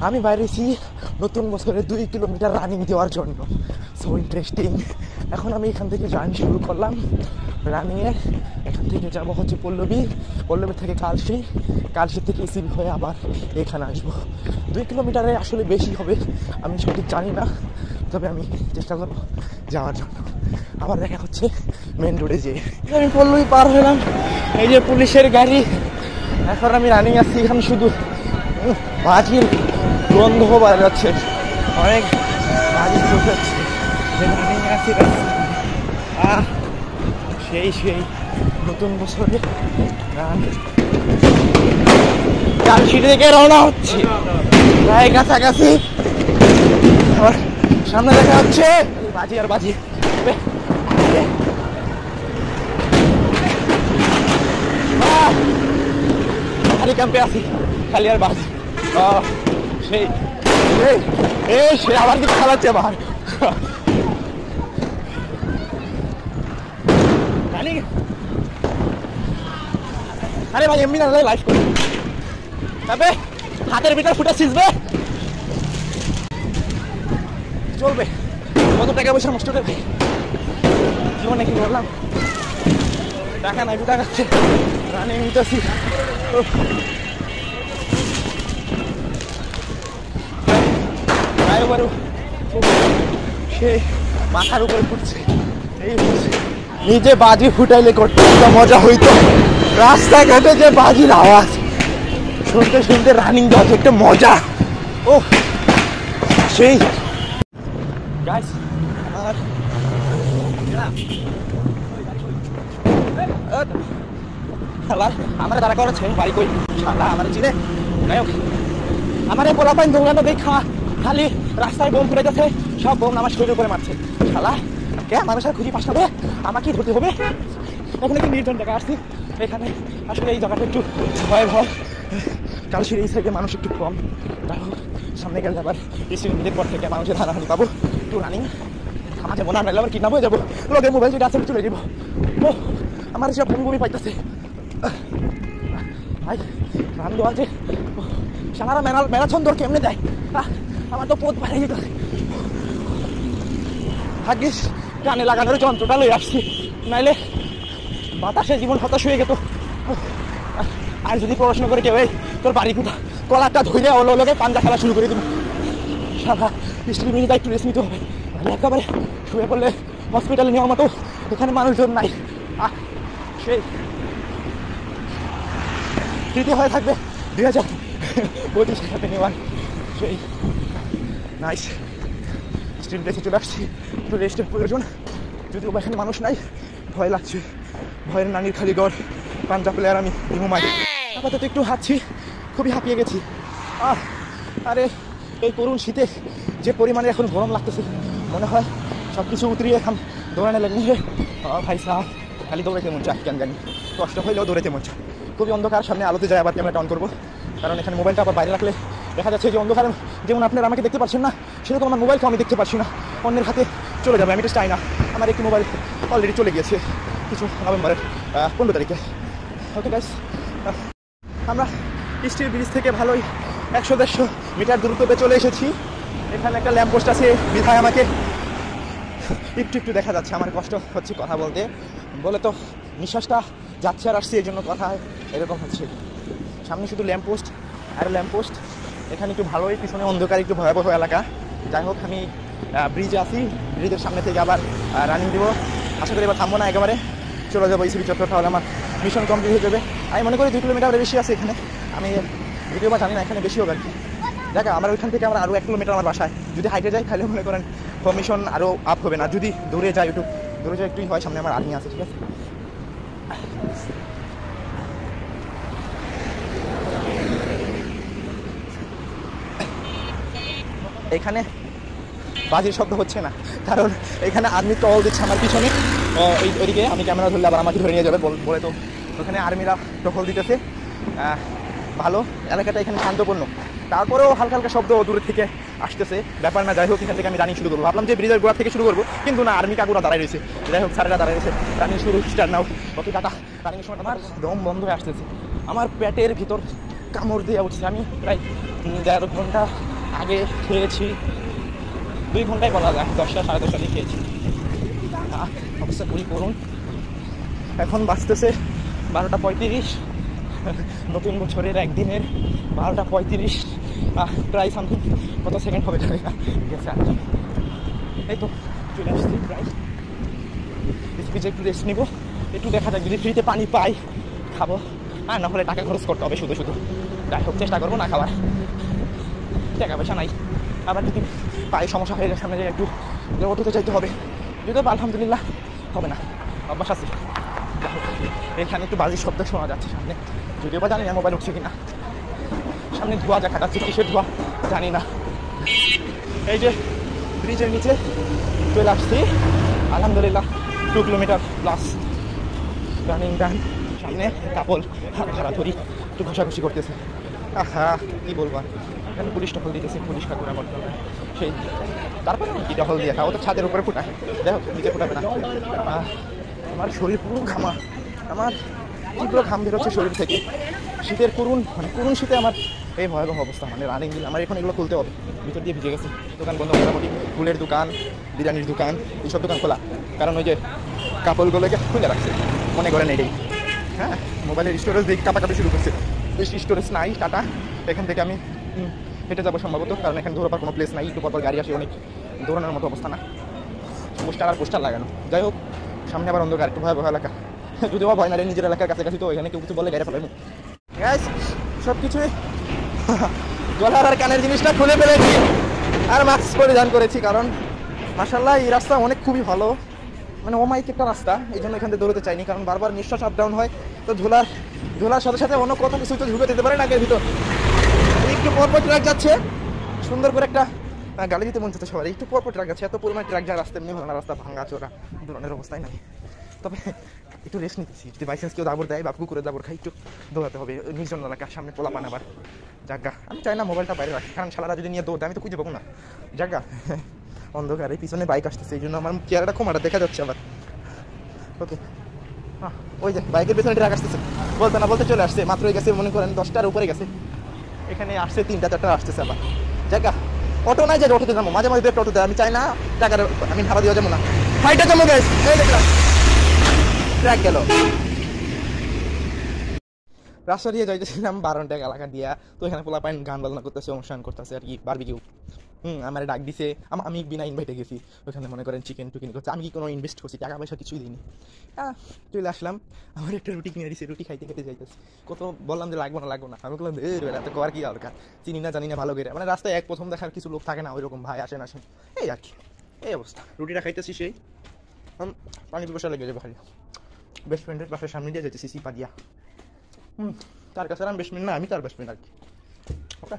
আমি বাইরেছি নতুন বছরে 2 কিলোমিটার রানিং দেওয়ার জন্য। So interesting. এখন আমি এখান থেকে জার্নি শুরু করলাম রানিংয়ের। এখান থেকে যাবো হচ্ছে পল্লবী থেকে কালশি থেকে ইসিবি হয়ে আবার এখানে আসবো। 2 কিলোমিটারে আসলে বেশি হবে আমি সঠিক জানি না, তবে আমি চেষ্টা করবো যাওয়ার জন্য। আবার দেখা হচ্ছে মেন রোডে যেয়ে। আমি পল্লবী পার হলাম, এই যে পুলিশের গাড়ি। এখন আমি রানিং আছি, এখানে শুধু বাজির গন্ধ পাওয়া যাচ্ছে, অনেক বাজি যাচ্ছে। রানিং আছি সেই নতুন বছরে গান কালশিটি থেকে রওনা হচ্ছে, প্রায় কাছাকাছি। আবার সামনে দেখা হচ্ছে বাজি আর বাজি। খালি ক্যাম্পে আছি, খালি আর বাজি। সেই সে আবার কিছু খেলাচ্ছে আবার। আরে ভাই এমনি না লাইফ করি, তবে হাতের ভিতর ফুটা সিজবে চলবে। কত টাকা পয়সা নষ্ট করে ভাই জীবনে, কি বললাম, টাকা নাই টাকা আছে, রানিং নিতেছি। সে মাথার উপরে ফুটছে, এই নিজে বাজি ফুটাইলে করতে মজা হইতো। রাস্তাঘাটে যে বাজির আওয়াজ শুনতে শুনতে রানিং দেওয়া একটা মজা। ও সেই গাইস, আমার তারা করেছে বাড়ি কই আমার চিনে আমার পোলা পাইন দৌড়ানো দেখা খালি রাস্তায় বোম ফুটাইতেছে, সব বোম আমার শরীরের উপরে মারছে। শালা কে মানুষের খুঁজি পাশ হবে, আমাকে ধরতে হবে। এখন একটু নির্জন জায়গা আসছি, এখানে আসলে এই জায়গাটা একটু ভয় কালশির এই সাইডে মানুষ একটু কম। তাই হোক, সামনে গেলে আবার ঈদের পর থেকে মানুষের হানাহানি পাবো। একটু রানিং আমার যাবো না, নাহলে আবার কিডন্যাপ হয়ে যাবো। লোকের মোবাইল যেটা আছে চলে যাবো। ও আমার সব বমি পাইতেছে ভাই। রান দেওয়া আছে সারা ম্যারাথন দৌড় কেমনে দেয়, আমার তো পথ বাইরে যেতে হয়। ভাগ্যিস কানে লাগানোর যন্ত্রটা লয়ে আসছি, নাইলে বাতাসে জীবন হতাশ হয়ে গেত। আর যদি পড়াশোনা করে কেউ তোর বাড়ি কোথা কলারটা ধরে ওলোকে পাঞ্জা খেলা শুরু করে দেবো। সারা 20 মিনিট একটু রেস্ট নিতে হবে, একেবারে শুয়ে পড়লে হসপিটালে নেওয়ার মতো এখানে মানুষজন নাই। সেই স্মৃতি হয়ে থাকবে 2025 সাথে নেওয়ার। সেই নাইস স্টিল রেখে চলে আসছি, একটু রেস্টের প্রয়োজন। যদিও এখানে মানুষ নাই, ভয় লাগছে। ভয়ের নানির খালি ঘর, পাঞ্জা প্লেয়ার আমি ঘুমাই। আপাতত একটু হাঁটছি, খুবই হাঁপিয়ে গেছি। আরে এই করুণ শীতে যে পরিমাণে এখন গরম লাগতেছে, মনে হয় সব কিছু উতরিয়ে এখন দৌড়ানো লাগছে। ভাই সাহ, খালি দৌড়াইতে মন চায়, কেন জানি কষ্ট হইলেও দৌড়াইতে মন চায়। খুবই অন্ধকার, সামনে আলোতে যায় আবার ক্যামেরাটা অন করবো, কারণ এখানে মোবাইলটা আবার বাইরে রাখলে দেখা যাচ্ছে যে অন্ধকার যেমন আপনারা আমাকে দেখতে পাচ্ছেন না, সেরকম আমার মোবাইলকে আমি দেখতে পাচ্ছি না, অন্যের হাতে চলে যাবে। আমি এটা চাই না। আমার একটি মোবাইল অলরেডি চলে গিয়েছে কিছু নভেম্বরের 15 তারিখে। ওকে গাইস, আমরা স্টিল ব্রিজ থেকে ভালোই 100-150 মিটার দূরত্বে চলে এসেছি। এখানে একটা ল্যাম্প পোস্ট আছে বিধায় আমাকে একটু দেখা যাচ্ছে। আমার কষ্ট হচ্ছে কথা বলতে, বলে তো নিঃশ্বাসটা যাচ্ছে আর আসছে, এই জন্য কথা এরকম হচ্ছে। সামনে শুধু ল্যাম্প পোস্ট আর ল্যাম্প পোস্ট। এখানে একটু ভালোই, পিছনে অন্ধকার, একটু ভয়াবহ এলাকা। যাই হোক, আমি ব্রিজে আছি, ব্রিজের সামনে থেকে আবার রানিং দিব। আশা করি এবার থামবো না, একেবারে চলে যাবো ইসিবি চত্বর, তাহলে আমার মিশন কমপ্লিট হয়ে যাবে। আমি মনে করি 2 কিলোমিটারের বেশি আছে এখানে, আমি যদিও বা জানি না এখানে বেশি হবে আর কি। দেখ, আমার ওইখান থেকে আমার আরও 1 কিলোমিটার আমার বাসায়। যদি হাইটে যাই তাহলে মনে করেন মিশন আরও আপ হবে না। যদি দৌড়ে যাই একটুই হয়, সামনে আমার আর্মি আছে, ঠিক আছে। এখানে বাজির শব্দ হচ্ছে না, কারণ এখানে আর্মি টহল দিচ্ছে আমার পিছনে। ওইদিকে আমি ক্যামেরা ধরলে আবার আমাকে ধরে নিয়ে যাবে বলে, তো ওখানে আর্মিরা টহল দিতেছে। ভালো এলাকাটা এখানে শান্তপূর্ণ, তারপরেও হালকা হালকা শব্দ দূরে থেকে আসতেছে, ব্যাপার না। যাই হোক, এখান থেকে আমি রানিং শুরু করবো। ভাবলাম যে ব্রিজের গোড়া থেকে শুরু করবো, কিন্তু না, আর্মি কাকুরা দাঁড়ায় রয়েছে। যাই হোক, স্যারেরা দাঁড়ায় রয়েছে, রানিং শুরু, স্টার্ট নাও। ওকে টাটা। রানিংয়ের সময় আমার দম বন্ধ হয়ে আসতেছে, আমার পেটের ভিতর কামড় দিয়ে উঠছে। আমি প্রায় 1.5 ঘন্টা আগে খেয়েছি, 2 ঘন্টায় বলা যায়, 10টা সাড়ে 10টা দিয়ে খেয়েছি। অবস্থা খুবই করুন। এখন বাজতেছে 12:35, নতুন বছরের একদিনের 12:35, প্রায় সামথিং কত সেকেন্ড হবে জানি না, গেছে আর কি। এই তো চলে আসছি প্রায়, স্পিচে একটু রেস্ট নিবো, একটু দেখা যাক যদি ফ্রিতে পানি পাই খাবো, আর না হলে টাকা খরচ করতে হবে শুধু শুধু। যাই হোক চেষ্টা করবো না খাওয়ার, টাকা পয়সা নাই। আবার যদি পায়ে সমস্যা হয়ে যায় সামনে একটু অটোতে চাইতে হবে, যদিও আলহামদুলিল্লাহ হবে না, অভ্যাস আছে। এখানে একটু বাজির শব্দ শোনা যাচ্ছে সামনে, যদিও বা জানি না মোবাইল উঠছে কিনা। সামনে ধোঁয়া দেখা যাচ্ছে, কিসের ধোঁয়া জানি না। এই যে ব্রিজের নিচে চলে আসছি আলহামদুলিল্লাহ, 2 কিলোমিটার প্লাস রানিং ডান। সামনে কাপল ধরাধরি একটু ঘষাঘষি করতেছে। আহা কি বলবো, এখানে পুলিশ টহল দিতেছে, পুলিশ কাকুরা করতে হবে সেই, তারপরে কি টহল দিয়ে খাও তো ছাদের উপরে ফুটায়, দেখো নিচে ফুটাবে না। আমার শরীর পুরো ঘামা, আমার তীব্র ঘাম বেরোচ্ছে শরীর থেকে, শীতের করুণ মানে করুণ শীতে আমার এই ভয়াবহ অবস্থা। মানে রানিং দিল আমার এখন এগুলো খুলতে হবে, ভিতর দিয়ে ভিজে গেছে। দোকান বন্ধ, মোটামুটি ফুলের দোকান, বিরিয়ানির দোকান, এইসব দোকান খোলা, কারণ ওই যে কাপড়গুলোকে খুলে রাখছে, মনে করেন এটাই। হ্যাঁ, মোবাইলের স্টোরেজ দিয়ে কাপাকাপি শুরু করছে, বেশি স্টোরেজ নাই টাটা। এখান থেকে আমি হেঁটে যাবো সম্ভবত, কারণ এখানে দৌড়াবার কোনো প্লেস নাই, একটু পরপর গাড়ি আসে, অনেক দৌড়ানোর মতো অবস্থা না। পোস্টার আর পোস্টার লাগানো, যাই হোক সামনে আবার অন্ধকার, একটু ভয়াবহ এলাকা। যদিও ভয় না রে, নিজের এলাকার কাছাকাছি তো, এখানে কেউ কিছু বলে গাড়ি ফেলানো। সব কিছুই গলার আর কানের জিনিসটা খুলে ফেলেছি আর মাস্ক পরিধান করেছি, কারণ মাশাআল্লাহ এই রাস্তা অনেক খুবই ভালো, মানে ওমাইক একটা রাস্তা, এই জন্য এখান থেকে দৌড়তে চাইনি, কারণ বারবার নিঃশ্বাস আপ ডাউন হয়, তো ধুলার সাথে সাথে অন্য কত কিছু তো ঢুকে যেতে পারে নাকের ভিতর। একটু পরপর ট্রাক যাচ্ছে, সুন্দর করে একটা গাড়ি দিতে মন চাচ্ছে সবাই, একটু পরপর ট্রাক যাচ্ছে, এত পরিমাণ ট্রাক যা রাস্তা এমনি ভাঙা রাস্তা, ভাঙা চোরা ধরনের অবস্থায় নাই। তবে একটু রেস্ট নিতেছি, যদি বাইচান্স কেউ দাবর দেয় বা কুকুরে দাবর খাই, একটু দৌড়াতে হবে নির্জন এলাকা, সামনে পোলা পান আবার জাগা। আমি চাই না মোবাইলটা বাইরে রাখি, কারণ শালারা যদি নিয়ে দৌড় দেয় আমি তো খুঁজে পাবো না জাগা। অন্ধকারে পিছনে বাইক আসতেছে, এই জন্য আমার চেহারাটা কমাটা দেখা যাচ্ছে আবার। ওকে, ওই যে বাইকের পেছনে ট্রাক আসতেছে, বলতে না বলতে চলে আসছে, মাত্রই গেছে মনে করেন 10টার উপরে গেছে, এখানে আসছে 3টা 4টা আসতেছে আবার জায়গা। অটো নাই যে অটোতে যাবো, মাঝে মাঝে একটু অটোতে, আমি চাই না টাকার আমি ভাড়া দিয়ে যাবো না, হাইটা যাবো গ্যাস। এই দেখলাম ট্রাক গেল, রাস্তা দিয়ে যাইতেছিলাম 12 এলাকা দিয়া, তো এখানে পোলা পাইন গান বাজনা করতেছে, অনুষ্ঠান করতেছে আর কি, বারবিকিউ। আমার ডাক দিছে, আমি বিনা ইনভাইটে গেছি ওখানে, মনে করেন চিকেন টুকিন করছে, আমি কি কোনো ইনভেস্ট করছি, টাকা পয়সা কিছুই দিইনি। চলে আসলাম, আমার একটা রুটি কিনে দিছে, রুটি খাইতে খেতে যাইতেছি, কত বললাম যে লাগবো না, আমি বললাম এত কর কি দরকার, চিনি না জানি না ভালো করে, মানে রাস্তায় প্রথম দেখার কিছু লোক থাকে না, ওই রকম ভাই আসেন এই আর কি, এই অবস্থা। রুটিটা খাইতেছি, সেই পানি পিপাসা লেগে যাবে খালি। বেস্ট ফ্রেন্ডের পাশে সামনে দিয়ে যাইতেছি সিপা দিয়া, তার কাছে আমি বেস্ট ফ্রেন্ড না, আমি তার বেস্ট ফ্রেন্ড আর কি। ওকে।